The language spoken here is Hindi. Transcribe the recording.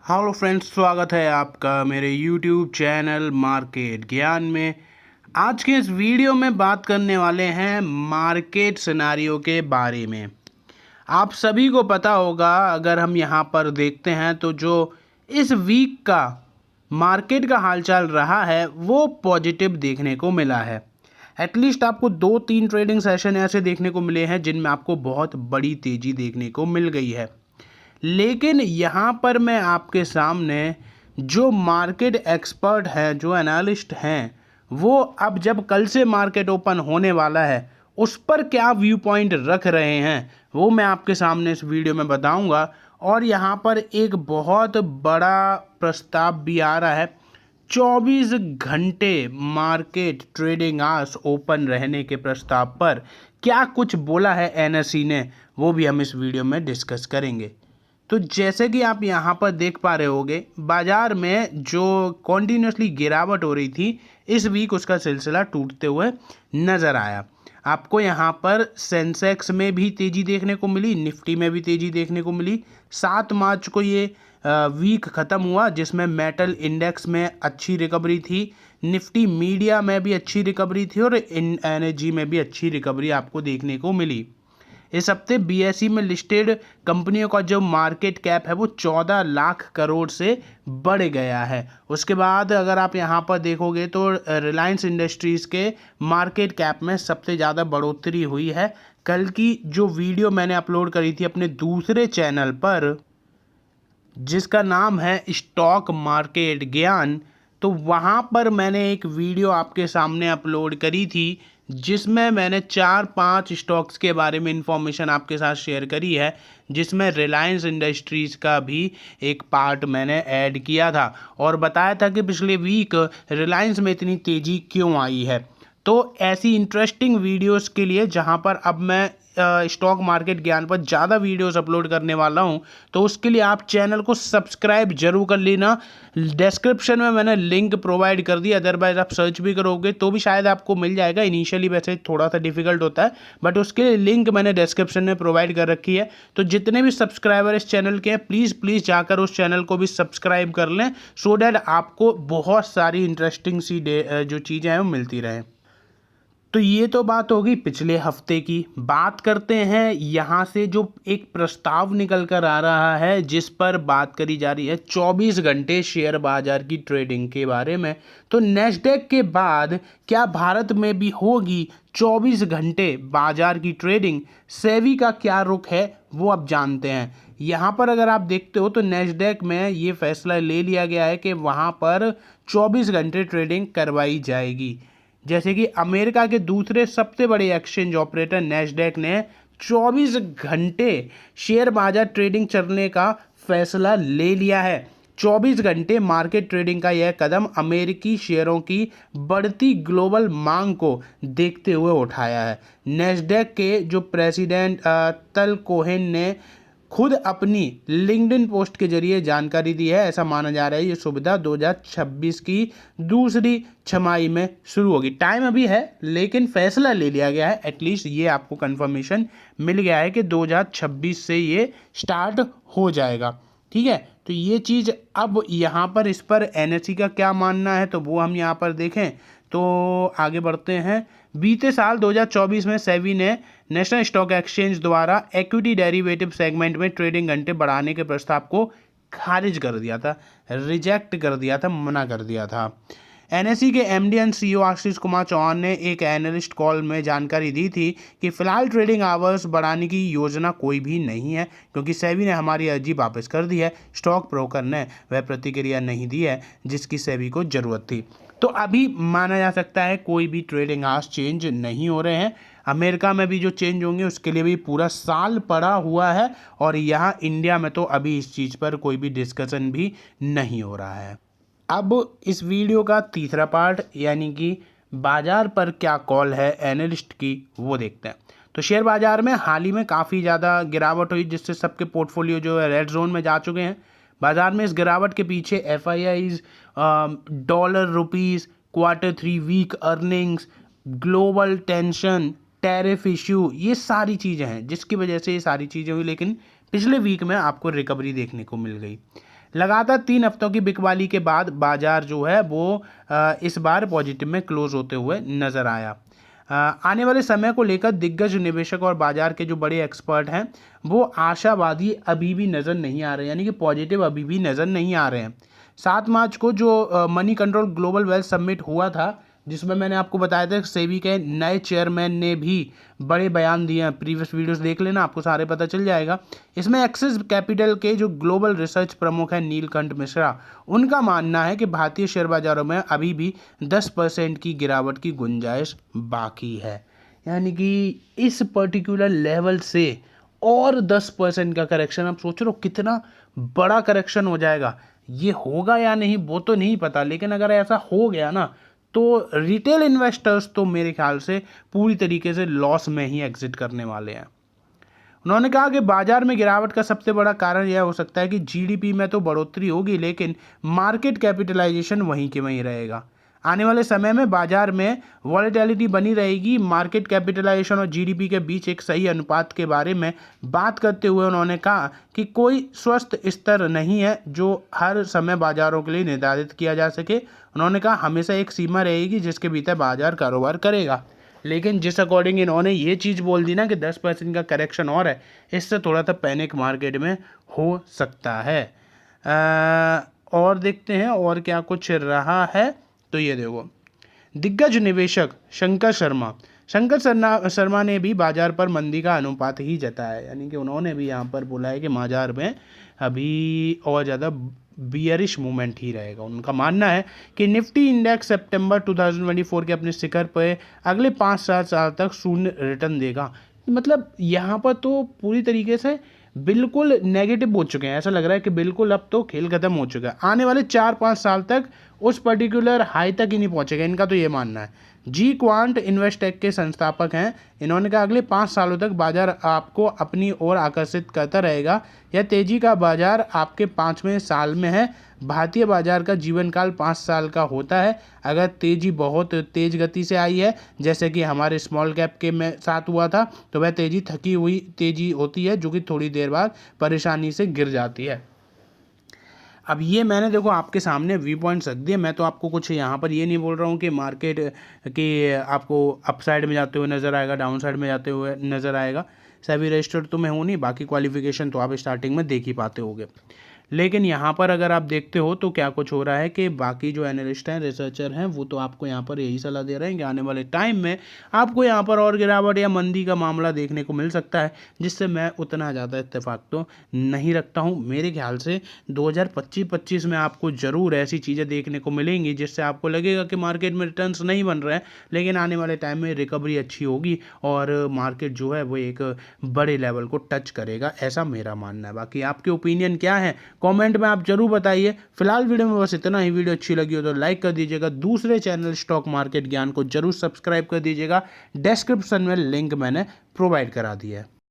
हेलो फ्रेंड्स, स्वागत है आपका मेरे यूट्यूब चैनल मार्केट ज्ञान में। आज के इस वीडियो में बात करने वाले हैं मार्केट सिनारियो के बारे में। आप सभी को पता होगा, अगर हम यहाँ पर देखते हैं तो जो इस वीक का मार्केट का हालचाल रहा है वो पॉजिटिव देखने को मिला है। एटलीस्ट आपको 2-3 ट्रेडिंग सेशन ऐसे देखने को मिले हैं जिनमें आपको बहुत बड़ी तेज़ी देखने को मिल गई है। लेकिन यहाँ पर मैं आपके सामने जो मार्केट एक्सपर्ट हैं, जो एनालिस्ट हैं, वो अब जब कल से मार्केट ओपन होने वाला है उस पर क्या व्यू पॉइंट रख रहे हैं वो मैं आपके सामने इस वीडियो में बताऊंगा। और यहाँ पर एक बहुत बड़ा प्रस्ताव भी आ रहा है। 24 घंटे मार्केट ट्रेडिंग आवर्स ओपन रहने के प्रस्ताव पर क्या कुछ बोला है एनएसई ने, वो भी हम इस वीडियो में डिस्कस करेंगे। तो जैसे कि आप यहाँ पर देख पा रहे होगे, बाजार में जो कॉन्टीन्यूसली गिरावट हो रही थी इस वीक उसका सिलसिला टूटते हुए नज़र आया। आपको यहाँ पर सेंसेक्स में भी तेज़ी देखने को मिली, निफ्टी में भी तेज़ी देखने को मिली। 7 मार्च को ये वीक ख़त्म हुआ जिसमें मेटल इंडेक्स में अच्छी रिकवरी थी, निफ्टी मीडिया में भी अच्छी रिकवरी थी और एनर्जी में भी अच्छी रिकवरी आपको देखने को मिली। इस हफ्ते बीएसई में लिस्टेड कंपनियों का जो मार्केट कैप है वो 14 लाख करोड़ से बढ़ गया है। उसके बाद अगर आप यहाँ पर देखोगे तो रिलायंस इंडस्ट्रीज़ के मार्केट कैप में सबसे ज़्यादा बढ़ोतरी हुई है। कल की जो वीडियो मैंने अपलोड करी थी अपने दूसरे चैनल पर जिसका नाम है स्टॉक मार्केट ज्ञान, तो वहाँ पर मैंने एक वीडियो आपके सामने अपलोड करी थी जिसमें मैंने 4-5 स्टॉक्स के बारे में इंफॉर्मेशन आपके साथ शेयर करी है, जिसमें रिलायंस इंडस्ट्रीज़ का भी एक पार्ट मैंने ऐड किया था और बताया था कि पिछले वीक रिलायंस में इतनी तेज़ी क्यों आई है। तो ऐसी इंटरेस्टिंग वीडियोस के लिए जहां पर अब मैं स्टॉक मार्केट ज्ञान पर ज़्यादा वीडियोस अपलोड करने वाला हूं, तो उसके लिए आप चैनल को सब्सक्राइब जरूर कर लेना। डिस्क्रिप्शन में मैंने लिंक प्रोवाइड कर दिया, अदरवाइज आप सर्च भी करोगे तो भी शायद आपको मिल जाएगा। इनिशियली वैसे थोड़ा सा डिफिकल्ट होता है बट उसके लिए लिंक मैंने डिस्क्रिप्शन में प्रोवाइड कर रखी है। तो जितने भी सब्सक्राइबर इस चैनल के हैं प्लीज़ जाकर उस चैनल को भी सब्सक्राइब कर लें, सो डैट आपको बहुत सारी इंटरेस्टिंग सी जो चीज़ें हैं वो मिलती रहें। तो ये तो बात होगी पिछले हफ्ते की। बात करते हैं यहाँ से जो एक प्रस्ताव निकल कर आ रहा है जिस पर बात करी जा रही है 24 घंटे शेयर बाजार की ट्रेडिंग के बारे में। तो नेस्डेक के बाद क्या भारत में भी होगी 24 घंटे बाजार की ट्रेडिंग? सेबी का क्या रुख है वो अब जानते हैं। यहाँ पर अगर आप देखते हो तो नेस्डेक में ये फैसला ले लिया गया है कि वहाँ पर 24 घंटे ट्रेडिंग करवाई जाएगी। जैसे कि अमेरिका के दूसरे सबसे बड़े एक्सचेंज ऑपरेटर नैस्डैक ने 24 घंटे शेयर बाजार ट्रेडिंग चलने का फैसला ले लिया है। 24 घंटे मार्केट ट्रेडिंग का यह कदम अमेरिकी शेयरों की बढ़ती ग्लोबल मांग को देखते हुए उठाया है। नैस्डैक के जो प्रेसिडेंट तल कोहेन ने खुद अपनी लिंक्डइन पोस्ट के जरिए जानकारी दी है। ऐसा माना जा रहा है ये सुविधा 2026 की दूसरी छमाही में शुरू होगी। टाइम अभी है लेकिन फैसला ले लिया गया है। एटलीस्ट ये आपको कंफर्मेशन मिल गया है कि 2026 से ये स्टार्ट हो जाएगा। ठीक है, तो ये चीज़ अब यहाँ पर इस पर एनएसई का क्या मानना है तो वो हम यहाँ पर देखें तो आगे बढ़ते हैं। बीते साल 2024 में सेबी ने नेशनल स्टॉक एक्सचेंज द्वारा इक्विटी डेरिवेटिव सेगमेंट में ट्रेडिंग घंटे बढ़ाने के प्रस्ताव को खारिज कर दिया था, रिजेक्ट कर दिया था, मना कर दिया था। एनएसई के MD and CEO Ashish Kumar Chauhan ने एक एनालिस्ट कॉल में जानकारी दी थी कि फिलहाल ट्रेडिंग आवर्स बढ़ाने की योजना कोई भी नहीं है क्योंकि सेबी ने हमारी अर्जी वापस कर दी है। स्टॉक ब्रोकर ने वह प्रतिक्रिया नहीं दी है जिसकी सेबी को ज़रूरत थी। तो अभी माना जा सकता है कोई भी ट्रेडिंग आवर्स चेंज नहीं हो रहे हैं। अमेरिका में भी जो चेंज होंगे उसके लिए भी पूरा साल पड़ा हुआ है और यहाँ इंडिया में तो अभी इस चीज़ पर कोई भी डिस्कशन भी नहीं हो रहा है। अब इस वीडियो का तीसरा पार्ट यानी कि बाजार पर क्या कॉल है एनालिस्ट की वो देखते हैं। तो शेयर बाजार में हाल ही में काफ़ी ज़्यादा गिरावट हुई जिससे सबके पोर्टफोलियो जो है रेड जोन में जा चुके हैं। बाजार में इस गिरावट के पीछे FIIs, dollar rupees, Q3 weak earnings, global tension, tariff issue, ये सारी चीज़ें हैं जिसकी वजह से ये सारी चीज़ें हुई। लेकिन पिछले वीक में आपको रिकवरी देखने को मिल गई। लगातार 3 हफ्तों की बिकवाली के बाद बाजार जो है वो इस बार पॉजिटिव में क्लोज होते हुए नजर आया। आने वाले समय को लेकर दिग्गज निवेशक और बाजार के जो बड़े एक्सपर्ट हैं वो आशावादी अभी भी नज़र नहीं आ रहे हैं, यानी कि पॉजिटिव अभी भी नज़र नहीं आ रहे हैं। 7 मार्च को जो money control global wealth summit हुआ था, जिसमें मैंने आपको बताया था सेबी के नए चेयरमैन ने भी बड़े बयान दिए हैं। प्रीवियस वीडियोस देख लेना, आपको सारे पता चल जाएगा। इसमें एक्सिस कैपिटल के जो ग्लोबल रिसर्च प्रमुख हैं नीलकंठ मिश्रा, उनका मानना है कि भारतीय शेयर बाजारों में अभी भी 10% की गिरावट की गुंजाइश बाकी है, यानी कि इस पर्टिकुलर लेवल से और 10% का करेक्शन। आप सोच रहे हो कितना बड़ा करेक्शन हो जाएगा। ये होगा या नहीं वो तो नहीं पता, लेकिन अगर ऐसा हो गया ना तो रिटेल इन्वेस्टर्स तो मेरे ख्याल से पूरी तरीके से लॉस में ही एग्जिट करने वाले हैं। उन्होंने कहा कि बाजार में गिरावट का सबसे बड़ा कारण यह हो सकता है कि जीडीपी में तो बढ़ोतरी होगी, लेकिन मार्केट कैपिटलाइजेशन वहीं के वहीं रहेगा। आने वाले समय में बाजार में वॉलेटिलिटी बनी रहेगी। मार्केट कैपिटलाइजेशन और जीडीपी के बीच एक सही अनुपात के बारे में बात करते हुए उन्होंने कहा कि कोई स्वस्थ स्तर नहीं है जो हर समय बाजारों के लिए निर्धारित किया जा सके। उन्होंने कहा हमेशा एक सीमा रहेगी जिसके भीतर बाजार कारोबार करेगा। लेकिन जिस अकॉर्डिंग इन्होंने ये चीज़ बोल दी ना कि 10% का करेक्शन और है, इससे थोड़ा सा पैनिक मार्केट में हो सकता है। और देखते हैं और क्या कुछ रहा है। तो ये देखो, दिग्गज निवेशक शंकर शर्मा ने भी बाजार पर मंदी का अनुपात ही जताया, यानी कि उन्होंने भी यहाँ पर बोला है कि बाजार में अभी और ज़्यादा बियरिश मूवमेंट ही रहेगा। उनका मानना है कि निफ्टी इंडेक्स सितंबर 2024 के अपने शिखर पर अगले 5-7 साल तक शून्य रिटर्न देगा। मतलब यहाँ पर तो पूरी तरीके से बिल्कुल नेगेटिव हो चुके हैं। ऐसा लग रहा है कि बिल्कुल अब तो खेल खत्म हो चुका है। आने वाले 4-5 साल तक उस पर्टिकुलर हाई तक ही नहीं पहुंचेगा, इनका तो ये मानना है। जी क्वांट इन्वेस्टेक के संस्थापक हैं, इन्होंने कहा अगले 5 सालों तक बाजार आपको अपनी ओर आकर्षित करता रहेगा। यह तेजी का बाजार आपके 5वें साल में है। भारतीय बाजार का जीवन काल 5 साल का होता है। अगर तेजी बहुत तेज गति से आई है, जैसे कि हमारे स्मॉल कैप के में साथ हुआ था, तो वह तेजी थकी हुई तेजी होती है जो कि थोड़ी देर बाद परेशानी से गिर जाती है। अब ये मैंने देखो आपके सामने व्यू पॉइंट्स रख दिए। मैं तो आपको कुछ यहाँ पर ये नहीं बोल रहा हूँ कि मार्केट के आपको अपसाइड में जाते हुए नज़र आएगा, डाउन साइड में जाते हुए नज़र आएगा। सभी रजिस्टर्ड तो मैं हूँ नहीं, बाकी क्वालिफिकेशन तो आप स्टार्टिंग में देख ही पाते होगे। लेकिन यहाँ पर अगर आप देखते हो तो क्या कुछ हो रहा है कि बाकी जो एनालिस्ट हैं, रिसर्चर हैं, वो तो आपको यहाँ पर यही सलाह दे रहे हैं कि आने वाले टाइम में आपको यहाँ पर और गिरावट या मंदी का मामला देखने को मिल सकता है, जिससे मैं उतना ज़्यादा इत्तेफाक तो नहीं रखता हूँ। मेरे ख्याल से 2025 में आपको ज़रूर ऐसी चीज़ें देखने को मिलेंगी जिससे आपको लगेगा कि मार्केट में रिटर्न्स नहीं बन रहे हैं, लेकिन आने वाले टाइम में रिकवरी अच्छी होगी और मार्केट जो है वो एक बड़े लेवल को टच करेगा, ऐसा मेरा मानना है। बाकी आपके ओपिनियन क्या है कमेंट में आप जरूर बताइए। फिलहाल वीडियो में बस इतना ही। वीडियो अच्छी लगी हो तो लाइक कर दीजिएगा। दूसरे चैनल स्टॉक मार्केट ज्ञान को जरूर सब्सक्राइब कर दीजिएगा। डिस्क्रिप्शन में लिंक मैंने प्रोवाइड करा दिया है।